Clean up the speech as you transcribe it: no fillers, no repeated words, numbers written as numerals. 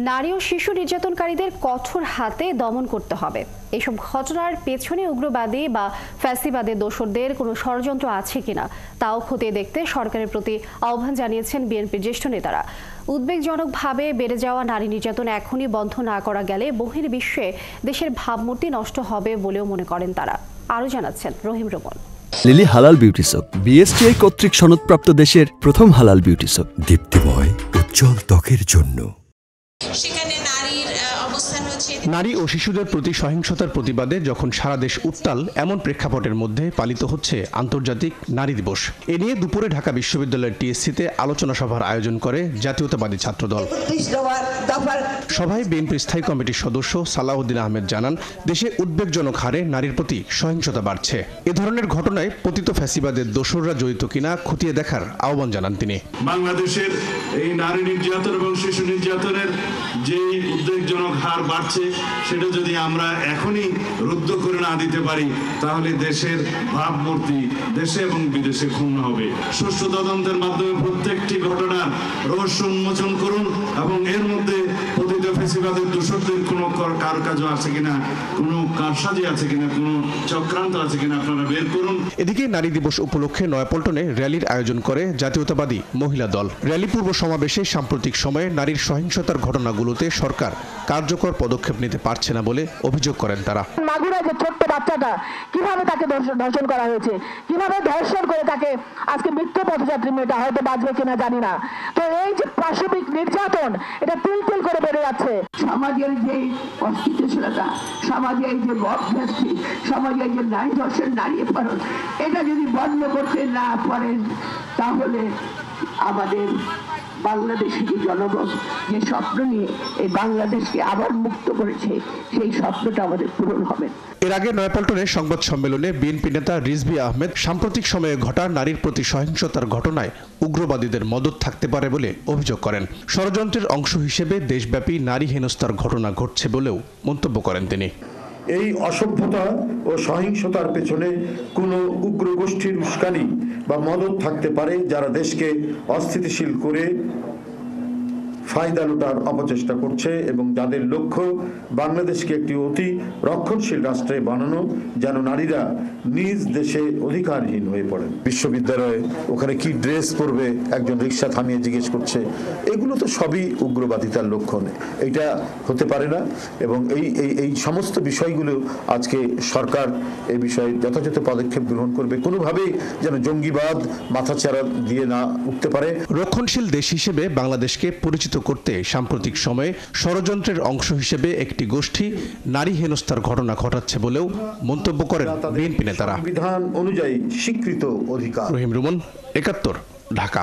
নারী ও শিশু নির্যাতনকারীদের কঠোর হাতে দমন করতে হবে। এইসব ঘটনার পেছনে উগ্রবাদী বা ফ্যাসিবাদের দোসরদের কোনো ষড়যন্ত্র আছে কিনা তাও খতিয়ে দেখতে সরকারের প্রতি আহ্বান জানিয়েছেন বিএনপির জ্যেষ্ঠ নেতারা। উদ্বেগজনকভাবে বেড়ে যাওয়া নারী নির্যাতন এখনই বন্ধ না করা গেলে বহির্বিশ্বে দেশের ভাবমূর্তি নষ্ট হবে বলেও মনে করেন তারা। আরও জানাচ্ছেন রহিম রোমন। লিলি হালাল বিউটি সোপ, বিএসটিআই কর্তৃক সনদপ্রাপ্ত দেশের প্রথম হালাল বিউটি সোপ, দীপ্তিময় উজ্জ্বল ত্বকের জন্য। নারী ও শিশুদের প্রতি সহিংসতার প্রতিবাদে যখন সারা দেশ উত্তাল, এমন প্রেক্ষাপটের মধ্যে পালিত হচ্ছে আন্তর্জাতিক নারী দিবস। এ নিয়ে দুপুরে ঢাকা বিশ্ববিদ্যালয়ের টিএসসিতে আলোচনা সভার আয়োজন করে জাতীয়তাবাদী ছাত্রদল। সভায় বিএনপির স্থায়ী কমিটির সদস্য সালাউদ্দিন আহমেদ জানান, দেশে উদ্বেগজনক হারে নারীর প্রতি সহিংসতা বাড়ছে। এ ধরনের ঘটনায় পতিত ফ্যাসিবাদের দোসররা জড়িত কিনা খতিয়ে দেখার আহ্বান জানান তিনি। বাংলাদেশের এই নারী নির্যাতন এবং শিশু নির্যাতনের যে উদ্বেগজনক হার বাড়ছে, সেটা যদি আমরা এখনই রুদ্ধ করে না দিতে পারি, তাহলে দেশের ভাবমূর্তি দেশে এবং বিদেশে ক্ষুণ্ণ হবে। সুষ্ঠু তদন্তের মাধ্যমে প্রত্যেকটি ঘটনার রহস্য উন্মোচন করুন এবং এর মধ্যে পতিত ফ্যাসিবাদের দোষরদের কোনো কারুকার্য আছে কিনা, কোনো কারসাজি আছে কিনা, কোনো চক্রান্ত আছে কিনা আপনারা বের করুন। এদিকে নারী দিবস উপলক্ষে নয়াপল্টনে র্যালির আয়োজন করে জাতীয়তাবাদী মহিলা দল। র্যালি পূর্ব সমাবেশে সাম্প্রতিক সময়ে নারীর সহিংসতার ঘটনাগুলোতে সরকার কার্যকর পদক্ষেপ নিতে পারছে না বলে অভিযোগ করেন তারা। মাগুরা যে ছোট্ট বাচ্চাটা কিভাবে তাকে ধর্ষণ করা হয়েছে, কিভাবে ধর্ষণ করে তাকে আজকে মৃত্যু পথযাত্রী মেয়েটা হয়তো বাঁচবে কিনা জানি না। তো এই যে পাশবিক নির্যাতন, এটা তিল তিল করে বেড়ে যাচ্ছে। সমাজের যে অস্থিতিশীলতা, সমাজের যে বদভ্যস্তি, সমাজের যে নারী ধর্ষণ, নারী পালন, এটা যদি বন্ধ করতে না পারেন, তাহলে আমাদের বাংলাদেশের জনগণ যে স্বপ্ন নিয়ে এই বাংলাদেশকে আবার মুক্ত করেছে, সেই স্বপ্নটা আমাদের পূরণ হবে। এর আগে নয়াপল্টনে সংবাদ সম্মেলনে বিএনপি নেতা রিজভী আহমেদ সাম্প্রতিক সময়ে ঘটা নারীর প্রতি সহিংসতার ঘটনায় উগ্রবাদীদের মদদ থাকতে পারে বলে অভিযোগ করেন। ষড়যন্ত্রের অংশ হিসেবে দেশব্যাপী নারী হেনস্থার ঘটনা ঘটছে বলেও মন্তব্য করেন তিনি। এই অসভ্যতা ও সহিংসতার পেছনে কোনো উগ্র গোষ্ঠীর উস্কানি বা মদত থাকতে পারে, যারা দেশকে অস্থিতিশীল করে ফায়দা লুটার অপচেষ্টা করছে এবং যাদের লক্ষ্য বাংলাদেশকে একটি অতি রক্ষণশীল রাষ্ট্রে বানানো, যেন নারীরা নিজ দেশে অধিকারহীন হয়ে পড়েন। বিশ্ববিদ্যালয়ে ওখানে কি ড্রেস পরবে একজন রিক্সা থামিয়ে জিজ্ঞেস করছে, এগুলো তো সবই উগ্রবাদিতার লক্ষণ। এটা হতে পারে না এবং এই সমস্ত বিষয়গুলো আজকে সরকার এই বিষয়ে যথাযথ পদক্ষেপ গ্রহণ করবে। কোনোভাবেই যেন জঙ্গিবাদ মাথাচাড়া দিয়ে না উঠতে পারে। রক্ষণশীল দেশ হিসেবে বাংলাদেশকে পরিচিত করতে সাম্প্রতিক সময়ে ষড়যন্ত্রের অংশ হিসেবে একটি গোষ্ঠী নারী হেনস্থার ঘটনা ঘটাচ্ছে বলেও মন্তব্য করেন বিএনপি নেতারা। সংবিধান অনুযায়ী স্বীকৃত অধিকার। রহিম রুমন, ৭১, ঢাকা।